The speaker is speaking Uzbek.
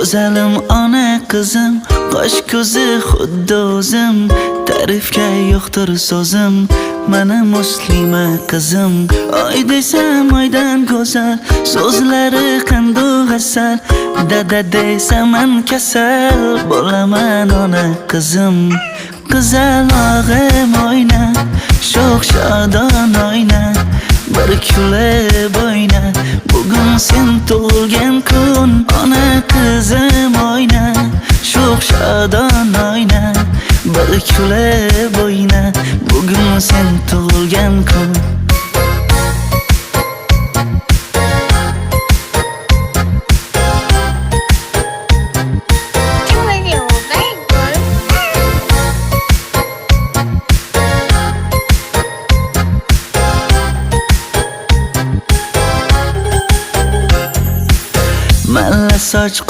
Go'zalim ona qizim, qosh ko'zi xuddi o'zim, ta'rifga yo'qdir so'zim, mana muslima qizim. Oy desam oydan go'zal, so'zlari qandoq asal, dada desam man kasal, bo'laman ona qizim. Qizalog'im oyna, sho'x shodon oyna, bir kulib oyna, bugun sen tug'ilgan kun. Ona qizim oyna, sho'x shodon oyna, bir kulib oyna, bugun sen tug'ilgan kun. Malla soch